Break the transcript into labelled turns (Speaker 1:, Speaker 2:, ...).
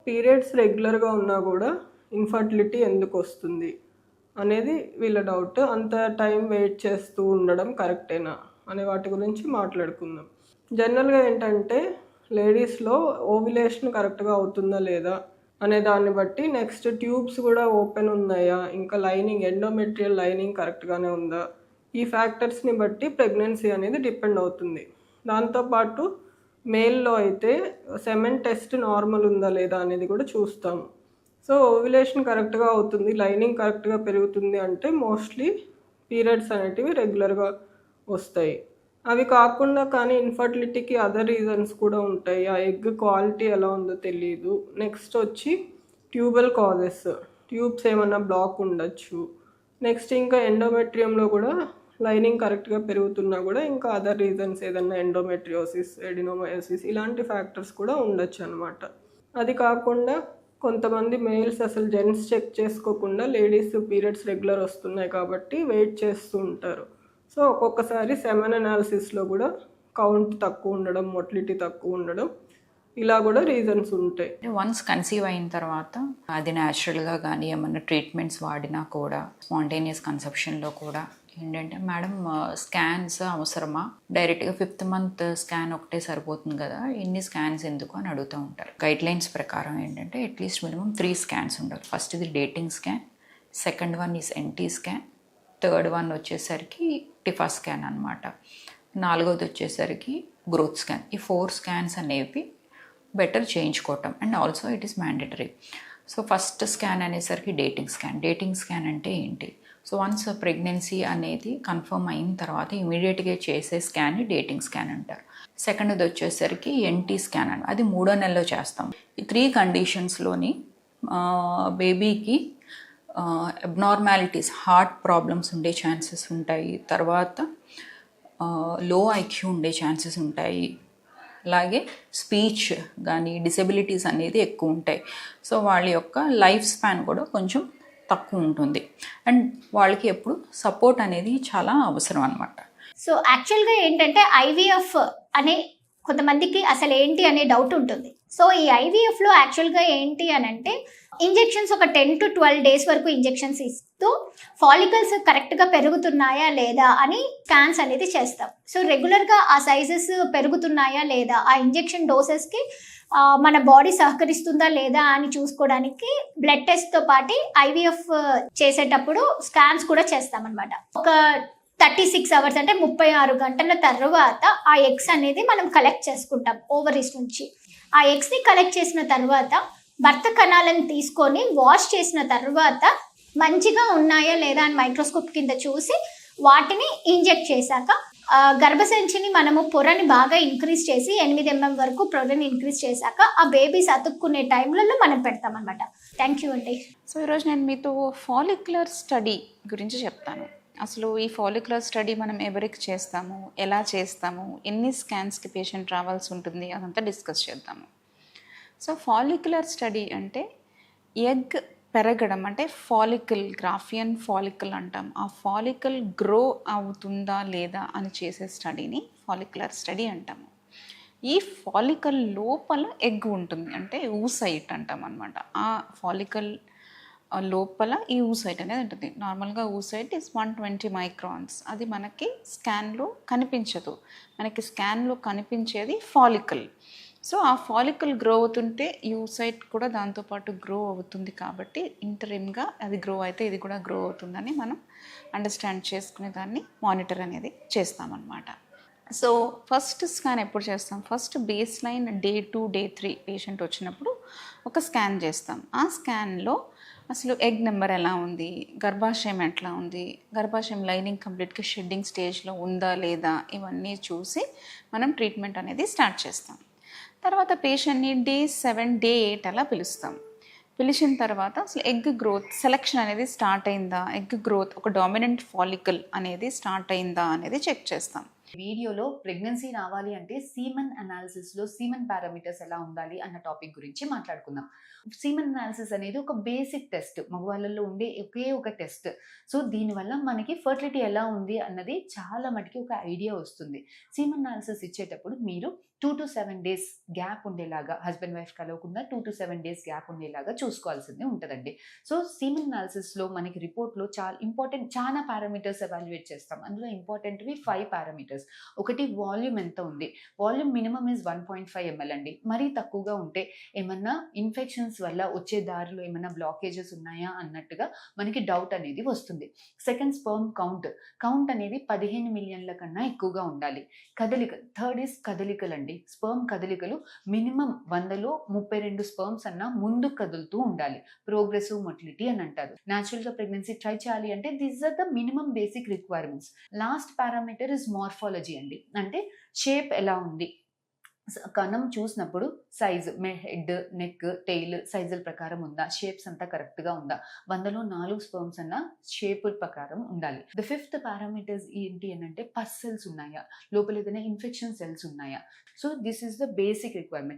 Speaker 1: Periods రెగ్యులర్గా ఉన్నా కూడా ఇన్ఫర్టిలిటీ ఎందుకు వస్తుంది అనేది వీళ్ళ డౌట్. అంత టైం వెయిట్ చేస్తూ ఉండడం కరెక్టేనా అనే వాటి గురించి మాట్లాడుకుందాం. జనరల్గా ఏంటంటే లేడీస్లో ఓవ్యులేషన్ కరెక్ట్గా అవుతుందా లేదా అనే దాన్ని బట్టి, నెక్స్ట్ ట్యూబ్స్ కూడా ఓపెన్ ఉన్నాయా, ఇంకా లైనింగ్ ఎండోమెట్రియల్ లైనింగ్ కరెక్ట్గానే ఉందా, ఈ ఫ్యాక్టర్స్ని బట్టి ప్రెగ్నెన్సీ అనేది డిపెండ్ అవుతుంది. దాంతోపాటు మేల్లో అయితే సెమెన్ టెస్ట్ నార్మల్ ఉందా లేదా అనేది కూడా చూస్తాము. సో ఓవ్యులేషన్ కరెక్ట్గా అవుతుంది, లైనింగ్ కరెక్ట్గా పెరుగుతుంది అంటే మోస్ట్లీ పీరియడ్స్ అనేటివి రెగ్యులర్గా వస్తాయి. అవి కాకుండా కానీ ఇన్ఫర్టిలిటీకి అదర్ రీజన్స్ కూడా ఉంటాయి. ఆ ఎగ్ క్వాలిటీ ఎలా ఉందో తెలియదు. నెక్స్ట్ వచ్చి ట్యూబల్ కాజెస్, ట్యూబ్స్ ఏమన్నా బ్లాక్ ఉండొచ్చు. నెక్స్ట్ ఇంకా ఎండోమెట్రియంలో కూడా లైనింగ్ కరెక్ట్గా పెరుగుతున్నా కూడా ఇంకా అదర్ రీజన్స్ ఏదన్నా ఎండోమెట్రియోసిస్, ఎడినోమయోసిస్ ఇలాంటి ఫ్యాక్టర్స్ కూడా ఉండొచ్చు అనమాట. అది కాకుండా కొంతమంది మేల్స్ అసలు జెంట్స్ చెక్ చేసుకోకుండా లేడీస్ పీరియడ్స్ రెగ్యులర్ వస్తున్నాయి కాబట్టి వెయిట్ చేస్తూ ఉంటారు. సో ఒక్కొక్కసారి సెమెన్ అనాలిసిస్లో కూడా కౌంట్ తక్కువ ఉండడం, మొటిలిటీ తక్కువ ఉండడం, ఇలా కూడా రీజన్స్ ఉంటాయి.
Speaker 2: వన్స్ కన్సీవ్ అయిన తర్వాత అది న్యాచురల్గా కానీ ఏమన్నా ట్రీట్మెంట్స్ వాడినా కూడా స్పాంటేనియస్ కన్సెప్షన్లో కూడా ఏంటంటే మేడం స్కాన్స్ అవసరమా, డైరెక్ట్గా 5th మంత్ స్కాన్ ఒకటే సరిపోతుంది కదా, ఇన్ని స్కాన్స్ ఎందుకు అని అడుగుతూ ఉంటారు. గైడ్లైన్స్ ప్రకారం ఏంటంటే అట్లీస్ట్ మినిమం 3 స్కాన్స్ ఉండాలి. ఫస్ట్ ఇది dating scan, second one is NT scan, third one వచ్చేసరికి టిఫా స్కాన్ అనమాట, 4వది వచ్చేసరికి గ్రోత్ స్కాన్. ఈ 4 స్కాన్స్ అనేవి బెటర్ చేయించుకోవటం and also it is mandatory. So first scan అనేసరికి డేటింగ్ స్కాన్. డేటింగ్ స్కాన్ అంటే ఏంటి? సో వన్స్ ప్రెగ్నెన్సీ అనేది కన్ఫర్మ్ అయిన తర్వాత ఇమీడియట్గా చేసే స్కాన్ని డేటింగ్ స్కాన్ అంటారు. సెకండ్ది వచ్చేసరికి ఎన్టీ స్కాన్ అని, అది 3వ నెలలో చేస్తాం. ఈ 3 కండిషన్స్లోని బేబీకి అబ్నార్మాలిటీస్, హార్ట్ ప్రాబ్లమ్స్ ఉండే ఛాన్సెస్ ఉంటాయి, తర్వాత లో ఐక్యూ ఉండే ఛాన్సెస్ ఉంటాయి, అలాగే స్పీచ్ కానీ డిసెబిలిటీస్ అనేది ఎక్కువ ఉంటాయి. సో వాళ్ళ యొక్క లైఫ్ స్పాన్ కూడా కొంచెం తక్కువ ఉంటుంది అండ్ వాళ్ళకి ఎప్పుడు సపోర్ట్ అనేది చాలా అవసరం అనమాట.
Speaker 3: సో యాక్చువల్గా ఏంటంటే ఐవీఎఫ్ అనే కొంతమందికి అసలు ఏంటి అనే డౌట్ ఉంటుంది. సో ఈ ఐవీఎఫ్లో యాక్చువల్గా ఏంటి అని అంటే ఇంజెక్షన్స్ ఒక 10 to 12 days వరకు ఇంజెక్షన్స్ ఇస్తూ ఫాలికల్స్ కరెక్ట్గా పెరుగుతున్నాయా లేదా అని స్కాన్స్ అనేది చేస్తాం. సో రెగ్యులర్గా ఆ సైజెస్ పెరుగుతున్నాయా లేదా, ఆ ఇంజెక్షన్ డోసెస్కి మన బాడీ సహకరిస్తుందా లేదా అని చూసుకోవడానికి బ్లడ్ టెస్ట్తో పాటు ఐవీఎఫ్ చేసేటప్పుడు స్కాన్స్ కూడా చేస్తామన్నమాట. ఒక 36 hours అంటే 36 గంటల తర్వాత ఆ ఎగ్స్ అనేది మనం కలెక్ట్ చేసుకుంటాం ఓవరీస్ నుంచి. ఆ ఎగ్స్ని కలెక్ట్ చేసిన తర్వాత భర్త కణాలను తీసుకొని వాష్ చేసిన తర్వాత మంచిగా ఉన్నాయా లేదా అని మైక్రోస్కోప్ కింద చూసి వాటిని ఇంజెక్ట్ చేశాక గర్భసంచిని మనము పొరని బాగా ఇంక్రీజ్ చేసి 8 mm వరకు పొరని ఇంక్రీజ్ చేశాక ఆ బేబీస్ అతుక్కునే టైంలలో మనం పెడతాం అనమాట. థ్యాంక్ యూ అండి.
Speaker 2: సో ఈరోజు నేను మీతో ఫాలిక్యులర్ స్టడీ గురించి చెప్తాను. అసలు ఈ ఫాలిక్యులర్ స్టడీ మనం ఎవరికి చేస్తాము, ఎలా చేస్తాము, ఎన్ని స్కాన్స్కి పేషెంట్ రావాల్సి ఉంటుంది, అదంతా డిస్కస్ చేద్దాము. సో ఫాలిక్యులర్ స్టడీ అంటే ఎగ్ పెరగడం, అంటే ఫాలికల్, గ్రాఫియన్ ఫాలికల్ అంటాం. ఆ ఫాలికల్ గ్రో అవుతుందా లేదా అని చేసే స్టడీని ఫాలిక్యులర్ స్టడీ అంటాము. ఈ ఫాలికల్ లోపల ఎగ్ ఉంటుంది, అంటే ఊసైట్ అంటాం అనమాట. ఆ ఫాలికల్ లోపల ఈ ఊసైట్ అనేది ఉంటుంది. నార్మల్గా ఊసైట్ ఇస్ 120 microns. అది మనకి స్కాన్లో కనిపించదు. మనకి స్కాన్లో కనిపించేది ఫాలికల్. సో ఆ ఫాలికల్ గ్రో అవుతుంటే యూసైట్ కూడా దాంతోపాటు గ్రో అవుతుంది కాబట్టి ఇంటరిమ్గా అది గ్రో అయితే ఇది కూడా గ్రో అవుతుందని మనం అండర్స్టాండ్ చేసుకునే దాన్ని మానిటర్ అనేది చేస్తామన్నమాట. సో ఫస్ట్ స్కాన్ ఎప్పుడు చేస్తాం? First base line day 2, day 3 patient వచ్చినప్పుడు ఒక స్కాన్ చేస్తాం. ఆ స్కాన్లో అసలు ఎగ్ నెంబర్ ఎలా ఉంది, గర్భాశయం ఎట్లా ఉంది, గర్భాశయం లైనింగ్ కంప్లీట్గా షెడ్డింగ్ స్టేజ్లో ఉందా లేదా, ఇవన్నీ చూసి మనం ట్రీట్మెంట్ అనేది స్టార్ట్ చేస్తాం. తర్వాత పేషెంట్ని డే 7, డే 8 అలా పిలుస్తాం. పిలిచిన తర్వాత అసలు ఎగ్ గ్రోత్ సెలెక్షన్ అనేది స్టార్ట్ అయిందా, ఎగ్ గ్రోత్ ఒక డామినెంట్ ఫాలికల్ అనేది స్టార్ట్ అయిందా అనేది చెక్ చేస్తాం.
Speaker 4: వీడియోలో ప్రెగ్నెన్సీ రావాలి అంటే సీమన్ అనాలిసిస్లో సీమన్ పారామీటర్స్ ఎలా ఉండాలి అన్న టాపిక్ గురించి మాట్లాడుకుందాం. సీమన్ అనాలిసిస్ అనేది ఒక బేసిక్ టెస్ట్, మగవాళ్ళల్లో ఉండే ఒకే ఒక టెస్ట్. సో దీనివల్ల మనకి ఫర్టిలిటీ ఎలా ఉంది అన్నది చాలా మటుకి ఒక ఐడియా వస్తుంది. సీమన్ అనాలిసిస్ ఇచ్చేటప్పుడు మీరు 2 to 7 days గ్యాప్ ఉండేలాగా, హస్బెండ్ వైఫ్ కలవకుండా 2 to 7 days గ్యాప్ ఉండేలాగా చూసుకోవాల్సింది ఉంటుందండి. సో సీమన్ అనాలిసిస్లో మనకి రిపోర్ట్లో చాలా పారామీటర్స్ ఎవాల్యుయేట్ చేస్తాం. అందులో ఇంపార్టెంట్వి 5 పారామీటర్స్. ఒకటి వాల్యూమ్ ఎంత ఉంది, వాల్యూమ్ మినిమం ఇస్ 1.5 ml అండి. మరీ తక్కువగా ఉంటే ఏమన్నా ఇన్ఫెక్షన్స్ వల్ల వచ్చే దారిలో ఏమన్నా బ్లాకేజెస్ ఉన్నాయా అన్నట్టుగా మనకి డౌట్ అనేది వస్తుంది. సెకండ్, స్పర్మ్ కౌంట్ అనేది 15 మిలియన్ల కన్నా ఎక్కువగా ఉండాలి. థర్డ్ ఇస్ కదలికలు అండి. స్పర్మ్ కదలికలు మినిమం 100లో 32 స్పర్మ్స్ అన్నా ముందు కదులుతూ ఉండాలి. ప్రోగ్రెసివ్ మొటిలిటీ అని అంటారు. న్యాచురల్ గా ప్రెగ్నెన్సీ ట్రై చేయాలి అంటే these are the minimum basic requirements. Last parameter is morphology అండి. అంటే షేప్ ఎలా ఉంది, కణం చూసినప్పుడు సైజు, హెడ్, నెక్, టెయిల్ సైజుల ప్రకారం ఉందా, షేప్స్ అంతా కరెక్ట్గా ఉందా, 100లో 4 స్పర్మ్స్ అన్న షేప్ ప్రకారం ఉండాలి. ద ఫిఫ్త్ పారామీటర్స్ ఏంటి అని అంటే పస్ సెల్స్ ఉన్నాయా, లోపల ఏదైనా ఇన్ఫెక్షన్ సెల్స్ ఉన్నాయా. So this is the basic requirement.